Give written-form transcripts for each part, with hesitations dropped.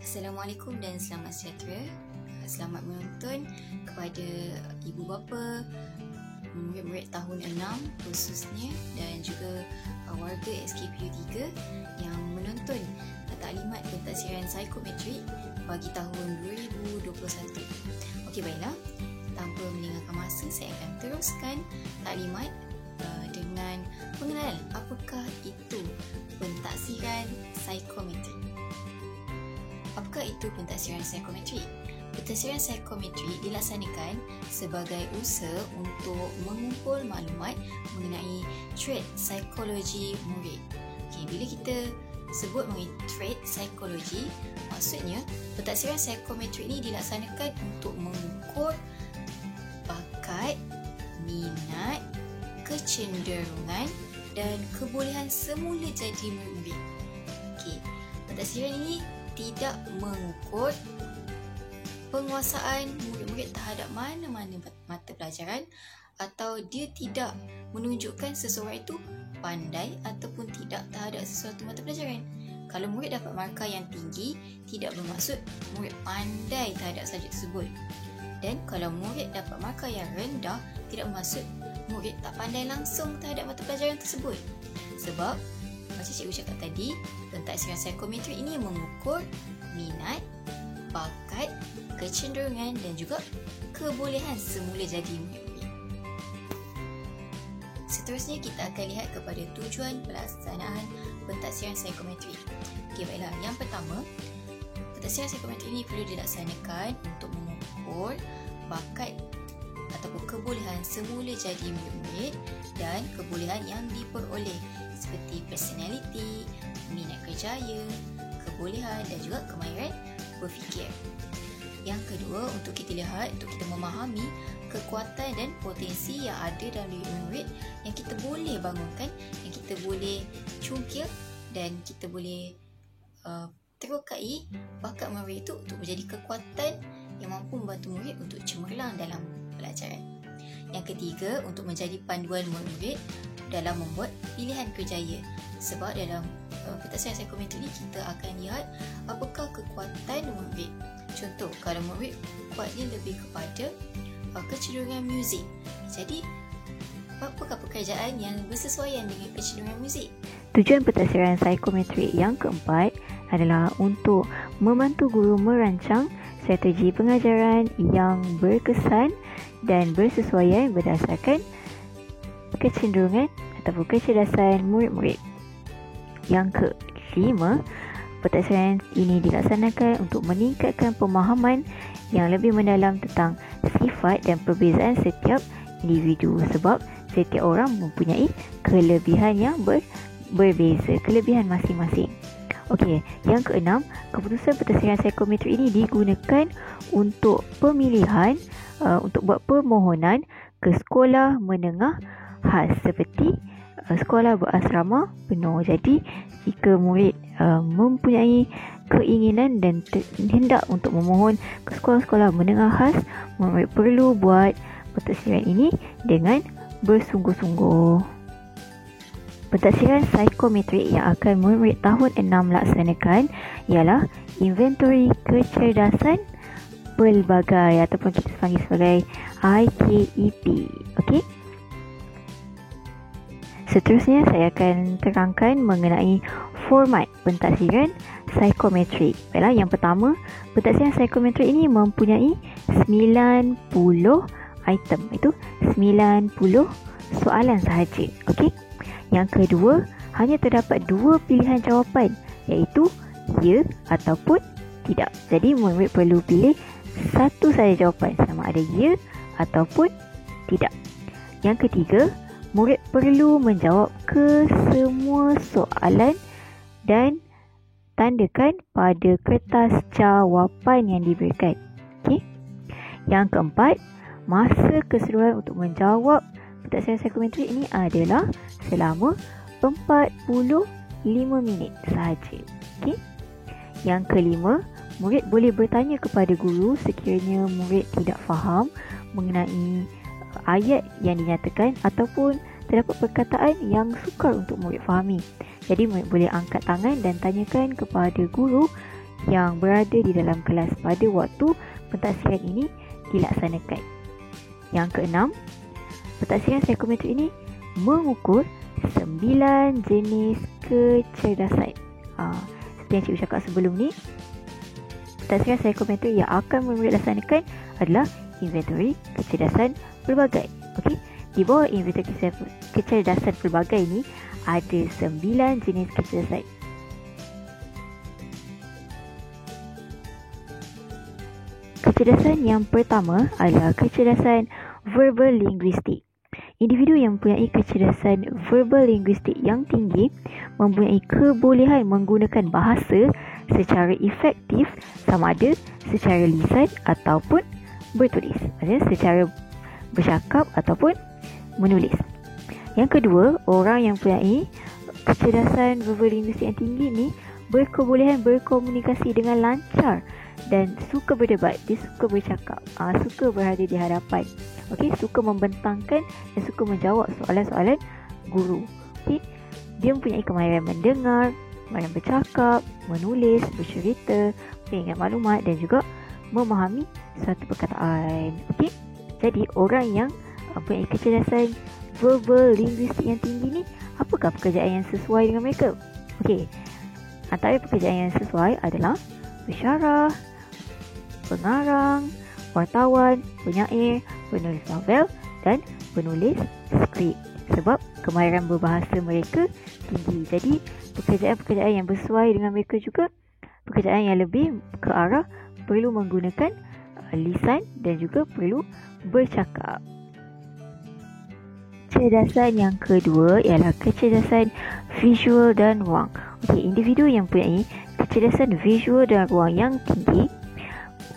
Assalamualaikum dan selamat sejahtera. Selamat menonton kepada ibu bapa, murid-murid tahun 6 khususnya, dan juga warga SKPU 3 yang menonton taklimat pentadbiran psikometrik bagi tahun 2021. Okey, baiklah. Tanpa melengahkan masa, saya akan teruskan taklimat dengan pengenalan apakah itu pentadbiran psikometrik. Apakah itu pentadbiran psikometrik? Pentadbiran psikometrik dilaksanakan sebagai usaha untuk mengumpul maklumat mengenai trait psikologi murid. Okay, bila kita sebut mengenai trait psikologi, maksudnya pentadbiran psikometrik ini dilaksanakan untuk mengukur bakat, minat, kecenderungan dan kebolehan semula jadi murid. Okay, pentadbiran ini tidak mengukur penguasaan murid-murid terhadap mana-mana mata pelajaran, atau dia tidak menunjukkan seseorang itu pandai ataupun tidak terhadap sesuatu mata pelajaran. Kalau murid dapat markah yang tinggi, tidak bermaksud murid pandai terhadap subjek tersebut. Dan kalau murid dapat markah yang rendah, tidak bermaksud murid tak pandai langsung terhadap mata pelajaran tersebut. Sebab macam cikgu cakap tadi, pentadbiran psikometrik ini mengukur minat, bakat, kecenderungan dan juga kebolehan semula jadi murid. Seterusnya kita akan lihat kepada tujuan pelaksanaan pentadbiran psikometrik. Okey, baiklah. Yang pertama, pentadbiran psikometrik ini perlu dilaksanakan untuk mengukur bakat ataupun kebolehan semula jadi murid dan kebolehan yang diperoleh seperti personality, minat kerjaya, kebolehan dan juga kemahiran berfikir. Yang kedua, untuk kita lihat, untuk kita memahami kekuatan dan potensi yang ada dalam diri murid yang kita boleh bangunkan, yang kita boleh cungkil dan kita boleh terokai bakat murid itu untuk menjadi kekuatan yang mampu membantu murid untuk cemerlang dalam pelajaran. Yang ketiga, untuk menjadi panduan murid dalam membuat pilihan kerjaya. Sebab dalam pentadbiran psikometrik ini kita akan lihat apakah kekuatan murid. Contoh, kalau murid kuatnya lebih kepada kecenderungan muzik, jadi apakah pekerjaan yang bersesuaian dengan kecenderungan muzik? Tujuan pentadbiran psikometrik yang keempat adalah untuk membantu guru merancang strategi pengajaran yang berkesan dan bersesuaian berdasarkan kecenderungan ataupun kecerdasan murid-murid. Yang kelima, pentadbiran ini dilaksanakan untuk meningkatkan pemahaman yang lebih mendalam tentang sifat dan perbezaan setiap individu, sebab setiap orang mempunyai kelebihan yang berbeza, kelebihan masing-masing. Okey, yang keenam, keputusan pentadbiran psikometrik ini digunakan untuk pemilihan untuk buat permohonan ke sekolah menengah khas seperti sekolah berasrama penuh. Jadi jika murid mempunyai keinginan dan hendak untuk memohon ke sekolah-sekolah menengah khas, murid perlu buat pentadbiran ini dengan bersungguh-sungguh. Pentadbiran psikometrik yang akan murid tahun 6 laksanakan ialah inventory kecerdasan pelbagai ataupun kita panggil sebagai IKEP. Okey. Seterusnya saya akan terangkan mengenai format pentadbiran psikometrik. Baiklah, yang pertama, pentadbiran psikometrik ini mempunyai 90 item. Itu 90 soalan sahaja. Okey. Yang kedua, hanya terdapat 2 pilihan jawapan, iaitu ya ataupun tidak. Jadi murid perlu pilih satu saja jawapan, sama ada ya ataupun tidak. Yang ketiga, murid perlu menjawab ke semua soalan dan tandakan pada kertas jawapan yang diberikan. Okay. Yang keempat, masa keseluruhan untuk menjawab pentadbiran psikometrik ini adalah selama 45 minit sahaja. Okay. Yang kelima, murid boleh bertanya kepada guru sekiranya murid tidak faham mengenai ayat yang dinyatakan ataupun terdapat perkataan yang sukar untuk murid fahami. Jadi murid boleh angkat tangan dan tanyakan kepada guru yang berada di dalam kelas pada waktu pentaksiran ini dilaksanakan. Yang keenam, pentaksiran psikometrik ini mengukur 9 jenis kecerdasan. Seperti yang cikgu cakap sebelum ni, pentaksiran psikometrik yang akan murid laksanakan adalah inventory kecerdasan pelbagai. Okey, di bawah inventory kecerdasan pelbagai ni ada 9 jenis kecerdasan. Kecerdasan yang pertama adalah kecerdasan verbal linguistik. Individu yang mempunyai kecerdasan verbal linguistik yang tinggi mempunyai kebolehan menggunakan bahasa secara efektif, sama ada secara lisan ataupun bertulis. Maksudnya secara bercakap ataupun menulis. Yang kedua, orang yang mempunyai kecerdasan verbal linguistik yang tinggi ni berkebolehan berkomunikasi dengan lancar dan suka berdebat. Dia suka bercakap, suka berada di hadapan. Okey, suka membentangkan dan suka menjawab soalan-soalan guru. Okey, dia mempunyai kemahiran mendengar, kemahiran bercakap, menulis, bercerita, mengingat maklumat dan juga memahami satu perkataan. Okey, jadi orang yang mempunyai kecerdasan verbal linguistik yang tinggi ni, apakah pekerjaan yang sesuai dengan mereka? Okey, antara pekerjaan yang sesuai adalah pensyarah, pengarang, wartawan, penyair, penulis novel dan penulis skrip. Sebab kemahiran berbahasa mereka tinggi. Jadi pekerjaan-pekerjaan yang bersesuai dengan mereka juga pekerjaan yang lebih ke arah perlu menggunakan lisan dan juga perlu bercakap. Kecerdasan yang kedua ialah kecerdasan visual dan ruang. Okey, individu yang mempunyai kecerdasan visual dan ruang yang tinggi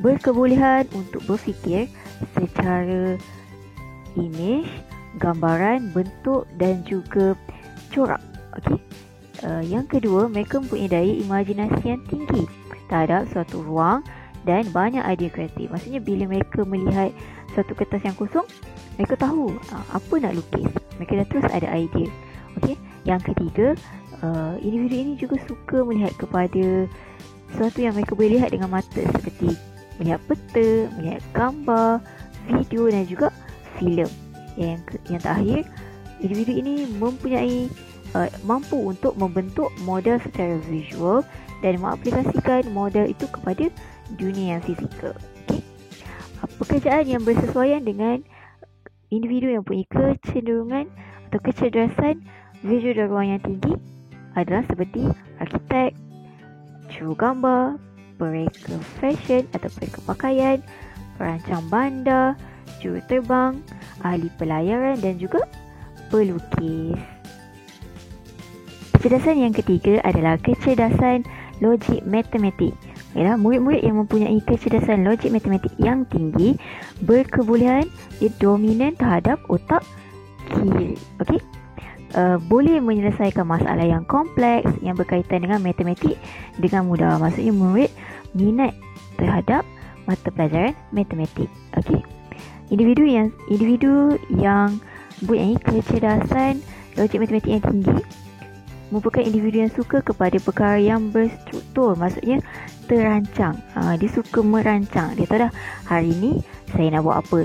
berkebolehan untuk berfikir secara imej, gambaran, bentuk dan juga corak. Okey. Yang kedua, mereka mempunyai daya imajinasi yang tinggi terhadap suatu ruang dan banyak idea kreatif. Maksudnya bila mereka melihat suatu kertas yang kosong, mereka tahu apa nak lukis. Mereka dah terus ada idea. Okey. Yang ketiga, individu ini juga suka melihat kepada sesuatu yang mereka boleh lihat dengan mata, seperti melihat peta, melihat gambar, video dan juga filem. Yang terakhir, individu ini mempunyai mampu untuk membentuk model secara visual dan mengaplikasikan model itu kepada dunia yang fizikal. Okay? Pekerjaan yang bersesuaian dengan individu yang mempunyai kecenderungan atau kecerdasan visual dan ruang yang tinggi adalah seperti arkitek, jurugambar, pereka fashion atau pereka pakaian, perancang bandar, juruterbang, ahli pelayaran dan juga pelukis. Kecerdasan yang ketiga adalah kecerdasan logik matematik. Ialah murid-murid yang mempunyai kecerdasan logik matematik yang tinggi berkebolehan dia dominan terhadap otak kiri. Okey. Boleh menyelesaikan masalah yang kompleks yang berkaitan dengan matematik dengan mudah. Maksudnya murid minat terhadap mata pelajaran matematik. Okey. Individu yang mempunyai kecerdasan logik matematik yang tinggi merupakan individu yang suka kepada perkara yang berstruktur. Maksudnya terancang. Dia suka merancang. Dia tahu dah hari ni saya nak buat apa.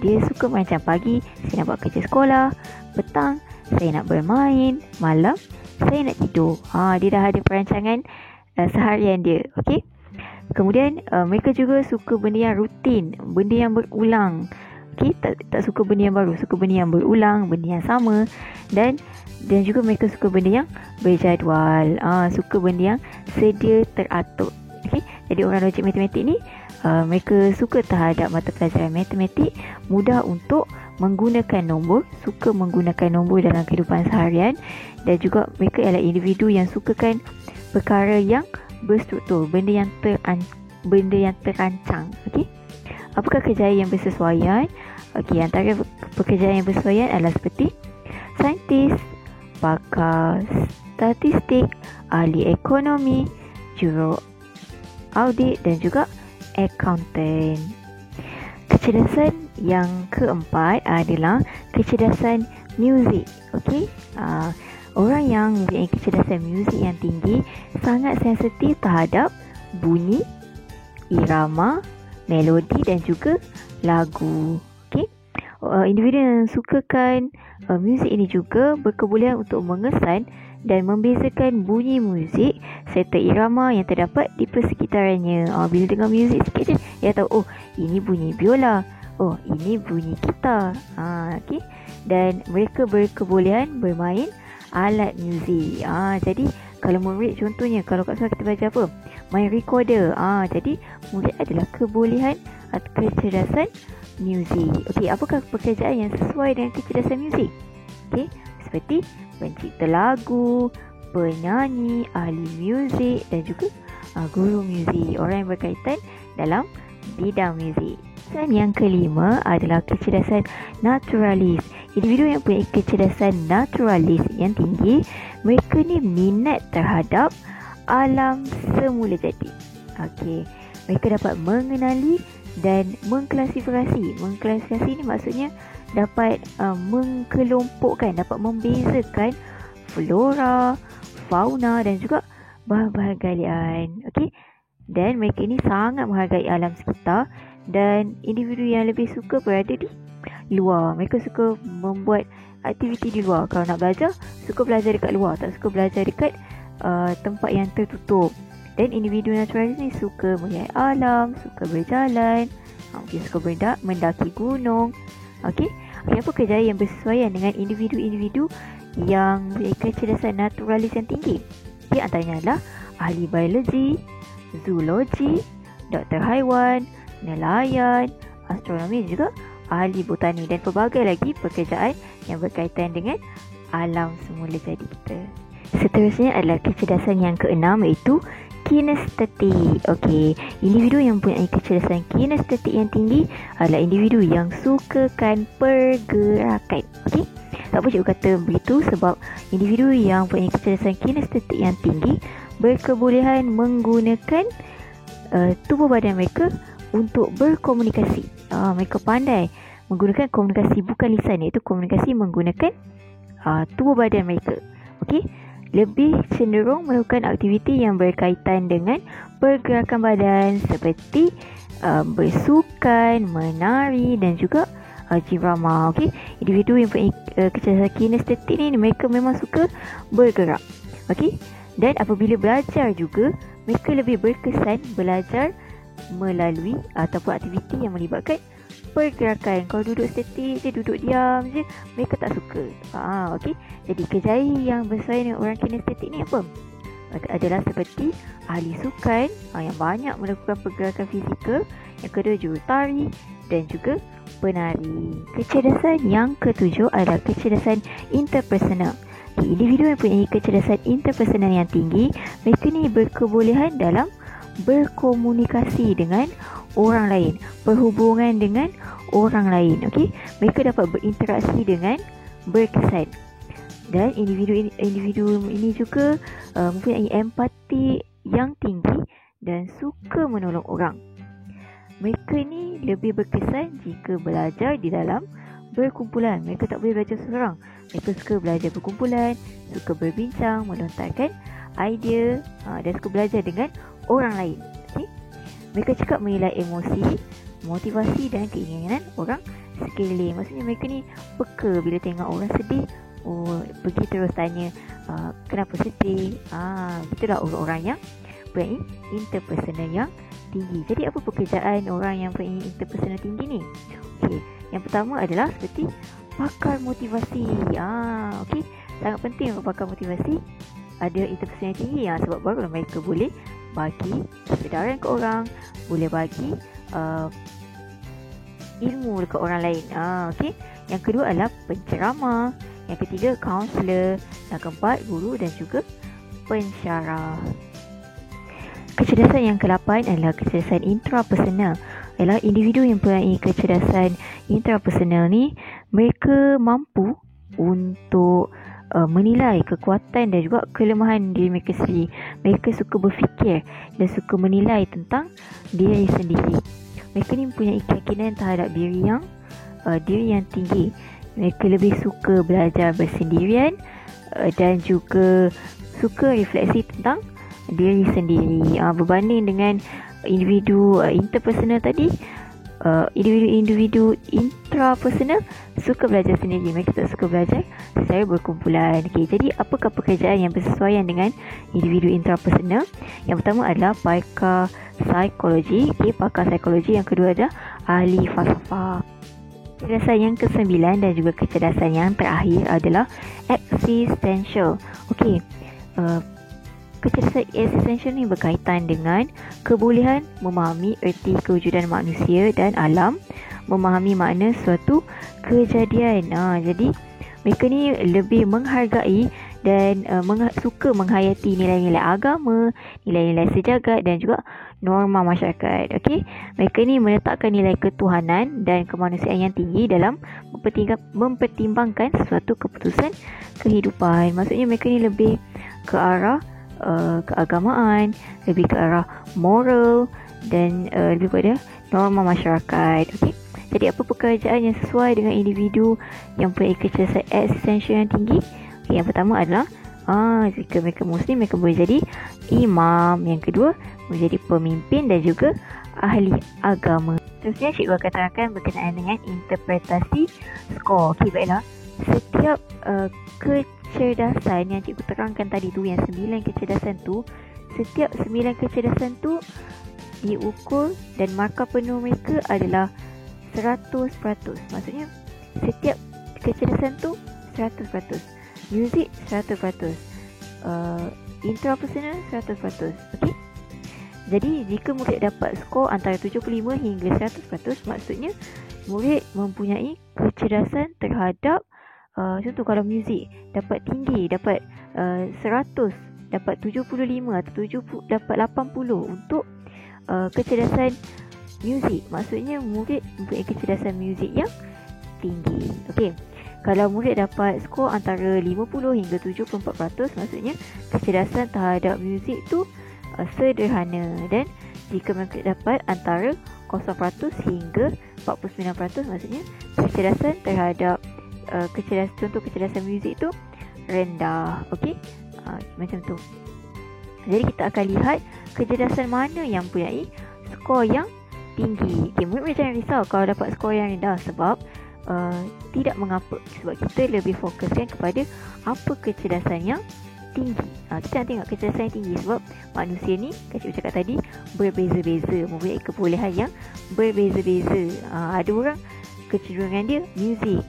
Dia suka merancang. Pagi saya nak buat kerja sekolah, petang saya nak bermain, malam saya nak tidur. Dia dah ada perancangan seharian dia. Okey. Kemudian mereka juga suka benda yang rutin, benda yang berulang. Okey, tak suka benda yang baru, suka benda yang berulang, benda yang sama dan juga mereka suka benda yang berjadual. Suka benda yang sedia teratur. Okey. Jadi orang logik matematik ni mereka suka terhadap mata pelajaran matematik, mudah untuk menggunakan nombor, suka menggunakan nombor dalam kehidupan seharian dan juga mereka adalah individu yang sukakan perkara yang berstruktur, benda yang terancang. Okey. Apakah kerjaya yang bersesuaian? Okey, antara pekerjaan yang bersesuaian adalah seperti saintis, pakar statistik, ahli ekonomi, juru audit dan juga accountant. Kecerdasan yang keempat adalah kecerdasan muzik. Okey. Orang yang mempunyai kecerdasan muzik yang tinggi sangat sensitif terhadap bunyi, irama, melodi dan juga lagu. Okey. Individu yang sukakan muzik ini juga berkebolehan untuk mengesan dan membezakan bunyi muzik serta irama yang terdapat di persekitarannya. Bila dengar muzik sikit je, dia tahu, oh, ini bunyi biola, oh, ini bunyi gitar. Okay. Dan mereka berkebolehan bermain alat muzik. Jadi kalau murid contohnya, kalau kat sekolah kita belajar apa? Main recorder. Jadi murid adalah kebolehan atau kecerdasan muzik. Okey, apakah pekerjaan yang sesuai dengan kecerdasan muzik? Okey, seperti pencipta lagu, penyanyi, ahli muzik dan juga guru muzik, orang yang berkaitan dalam bidang muzik. Dan yang kelima adalah kecerdasan naturalis. Individu yang punya kecerdasan naturalis yang tinggi, mereka ni minat terhadap alam semula jadi. Okey, mereka dapat mengenali dan mengklasifikasi. Mengklasifikasi ni maksudnya dapat mengkelompokkan, dapat membezakan flora, fauna dan juga bahagian. Okey. Dan mereka ini sangat menghargai alam sekitar dan individu yang lebih suka berada di luar. Mereka suka membuat aktiviti di luar. Kalau nak belajar, suka belajar dekat luar, tak suka belajar dekat tempat yang tertutup. Dan individu naturalis ni suka melihat alam, suka berjalan, mungkin suka mendaki gunung. Okey. Apa kerjaya yang bersesuaian dengan individu-individu yang mempunyai kecerdasan naturalis yang tinggi? Di antaranya adalah ahli biologi, zoologi, doktor haiwan, nelayan, astronomi juga ahli botani dan pelbagai lagi pekerjaan yang berkaitan dengan alam semula jadi kita. Seterusnya adalah kecerdasan yang keenam, iaitu kinestetik. Okey, individu yang mempunyai kecerdasan kinestetik yang tinggi adalah individu yang sukakan pergerakan. Okey, tak apa cikgu kata begitu sebab individu yang mempunyai kecerdasan kinestetik yang tinggi berkebolehan menggunakan tubuh badan mereka untuk berkomunikasi. Mereka pandai menggunakan komunikasi bukan lisan, iaitu komunikasi menggunakan tubuh badan mereka. Okey, lebih cenderung melakukan aktiviti yang berkaitan dengan pergerakan badan seperti bersukan, menari dan juga jirama. Okey, individu yang mempunyai kecerdasan kinestetik ni mereka memang suka bergerak. Okey, dan apabila belajar juga mereka lebih berkesan belajar melalui ataupun aktiviti yang melibatkan pergerakan. Kalau duduk statik je, duduk diam je, mereka tak suka. Okey. Jadi kerjaya yang bersesuaian dengan orang kinestetik ni apa? Adalah seperti ahli sukan yang banyak melakukan pergerakan fizikal. Yang kedua jurutari dan juga penari. Kecerdasan yang ketujuh adalah kecerdasan interpersonal. Individu yang mempunyai kecerdasan interpersonal yang tinggi, mereka ni berkebolehan dalam berkomunikasi dengan orang lain, berhubungan dengan orang lain. Okey, mereka dapat berinteraksi dengan berkesan. Dan individu ini juga mempunyai empati yang tinggi dan suka menolong orang. Mereka ni lebih berkesan jika belajar di dalam berkumpulan. Mereka tak boleh belajar seorang. Mereka suka belajar berkumpulan, suka berbincang, melontarkan idea dan suka belajar dengan orang lain. Okay? Mereka cakap menilai emosi, motivasi dan keinginan orang sekeliling. Maksudnya mereka ni peka bila tengok orang sedih, pergi terus tanya kenapa sedih. Itulah orang-orang yang mempunyai interpersonal yang tinggi. Jadi apa pekerjaan orang yang mempunyai interpersonal tinggi ni? Okay. Yang pertama adalah seperti pakar motivasi. Okey, sangat penting untuk pakar motivasi ada interpersonal tinggi sebab barulah mereka boleh bagi kesedaran ke orang, boleh bagi ilmu dekat orang lain. Okey. Yang kedua adalah penceramah, yang ketiga kaunselor, yang keempat guru dan juga pensyarah. Kecerdasan yang ke-8 adalah kecerdasan intrapersonal. Ialah individu yang mempunyai kecerdasan intrapersonal ni, mereka mampu untuk menilai kekuatan dan juga kelemahan diri mereka sendiri. Mereka suka berfikir dan suka menilai tentang diri sendiri. Mereka ni mempunyai keyakinan terhadap diri yang tinggi. Mereka lebih suka belajar bersendirian dan juga suka refleksi tentang diri sendiri. Berbanding dengan individu interpersonal tadi, individu intrapersonal suka belajar sendiri. Mereka tak suka belajar secara berkumpulan. Okay, jadi apakah pekerjaan yang bersesuaian dengan individu intrapersonal? Yang pertama adalah pakar psikologi. Okay, pakar psikologi. Yang kedua adalah ahli falsafah. Kecerdasan yang ke-9 dan juga kecerdasan yang terakhir adalah existential. Okay, kecerdasan existential ni berkaitan dengan kebolehan memahami erti kewujudan manusia dan alam, memahami makna suatu kejadian. Jadi mereka ni lebih menghargai dan suka menghayati nilai-nilai agama, nilai-nilai sejagat dan juga norma masyarakat. Okey, mereka ni meletakkan nilai ketuhanan dan kemanusiaan yang tinggi dalam mempertimbangkan sesuatu keputusan kehidupan. Maksudnya mereka ni lebih ke arah keagamaan, lebih ke arah moral dan lebih pada norma masyarakat. Okey, jadi apa pekerjaan yang sesuai dengan individu yang mempunyai kecerdasan existential yang tinggi? Okay, yang pertama adalah jika mereka Muslim, mereka boleh jadi imam. Yang kedua, menjadi pemimpin dan juga ahli agama. Terusnya, cikgu akan terangkan berkenaan dengan interpretasi skor. Okey, baiklah. Setiap kecerdasan yang cikgu terangkan tadi tu, yang 9 kecerdasan tu, setiap 9 kecerdasan tu diukur dan markah penuh mereka adalah 100%. Maksudnya setiap kecerdasan tu 100%. Muzik 100%. Intrapersonal 100%. Okey. Jadi jika murid dapat skor antara 75 hingga 100%, maksudnya murid mempunyai kecerdasan terhadap contoh kalau muzik dapat tinggi, dapat 100, dapat 75 atau 70, dapat 80 untuk kecerdasan muzik. Maksudnya murid mempunyai kecerdasan muzik yang tinggi. Okey. Kalau murid dapat skor antara 50 hingga 74%, maksudnya kecerdasan terhadap muzik tu sederhana. Dan jika mereka dapat antara 0% hingga 49%, maksudnya kecerdasan terhadap contoh kecerdasan muzik tu rendah. Okey, macam tu. Jadi kita akan lihat kecerdasan mana yang mempunyai skor yang tinggi. Okay, murid jangan risau kalau dapat skor yang rendah, sebab tidak mengapa, sebab kita lebih fokuskan kepada apa kecerdasan yang tinggi. Kita nak tengok kecerdasan yang tinggi sebab manusia ni, cikgu cakap tadi, berbeza-beza, mempunyai kebolehan yang berbeza-beza. Ada orang kecenderungan dia muzik,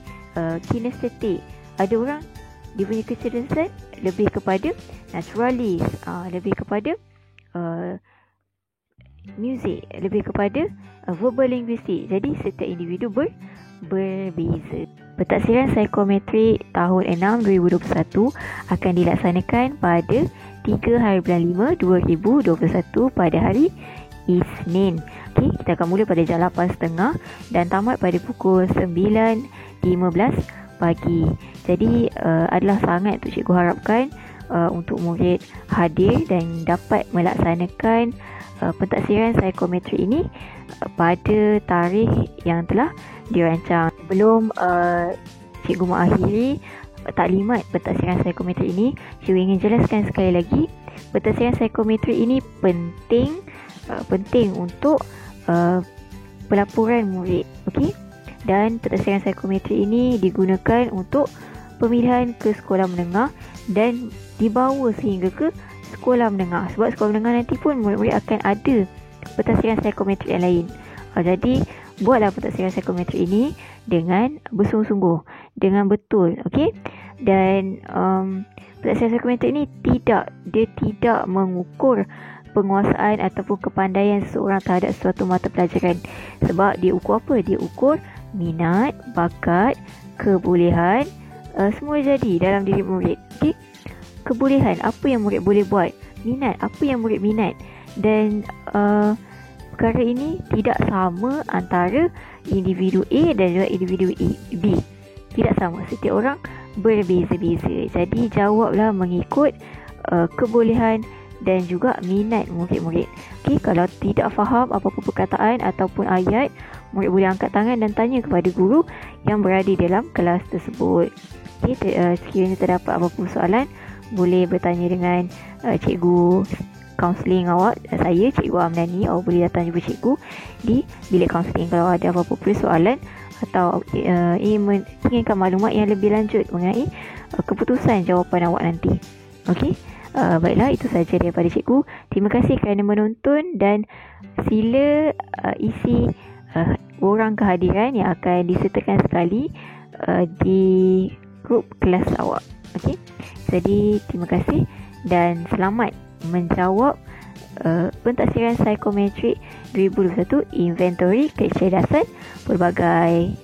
kinestetik. Ada orang dia punya kecerdasan lebih kepada naturalis, lebih kepada muzik, lebih kepada verbal linguistik. Jadi setiap individu berbeza. Pentaksiran psikometrik tahun 6 2021 akan dilaksanakan pada 3 hari bulan 5 2021 pada hari Isnin. Okey, kita akan mula pada jam 8.30 dan tamat pada pukul 9.15 pagi. Jadi adalah sangat untuk cikgu harapkan untuk murid hadir dan dapat melaksanakan pentaksiran psikometrik ini pada tarikh yang telah dirancang. Sebelum cikgu mengakhiri taklimat pentaksiran psikometrik ini, cikgu ingin jelaskan sekali lagi, pentaksiran psikometrik ini penting untuk pelaporan murid. Okey, dan pentaksiran psikometrik ini digunakan untuk pemilihan ke sekolah menengah dan dibawa sehingga ke sekolah menengah. Sebab sekolah menengah nanti pun murid-murid akan ada pentaksiran psikometrik yang lain. Jadi buatlah pentaksiran psikometrik ini dengan bersungguh-sungguh, dengan betul. Okey, dan pentaksiran psikometrik ini tidak mengukur penguasaan ataupun kepandaian seseorang terhadap suatu mata pelajaran. Sebab dia ukur apa? Dia ukur minat, bakat, kebolehan, semua jadi dalam diri murid. Okey, kebolehan, apa yang murid boleh buat, minat, apa yang murid minat. Dan perkara ini tidak sama antara individu A dan juga individu B. Tidak sama, setiap orang berbeza-beza. Jadi jawablah mengikut kebolehan dan juga minat murid-murid. Okey, kalau tidak faham apa-apa perkataan ataupun ayat, murid boleh angkat tangan dan tanya kepada guru yang berada dalam kelas tersebut. Okey, sekiranya terdapat apa-apa soalan, boleh bertanya dengan cikgu kaunseling awak. Saya, Cikgu Amnani, awak boleh datang jumpa cikgu di bilik kaunseling kalau ada apa-apa persoalan atau inginkan maklumat yang lebih lanjut mengenai keputusan jawapan awak nanti. Okey. Baiklah, itu saja daripada cikgu. Terima kasih kerana menonton dan sila isi borang kehadiran yang akan disertakan sekali di grup kelas awak. Okey. Jadi terima kasih dan selamat menjawab pentaksiran psikometrik 2021 inventory kecerdasan pelbagai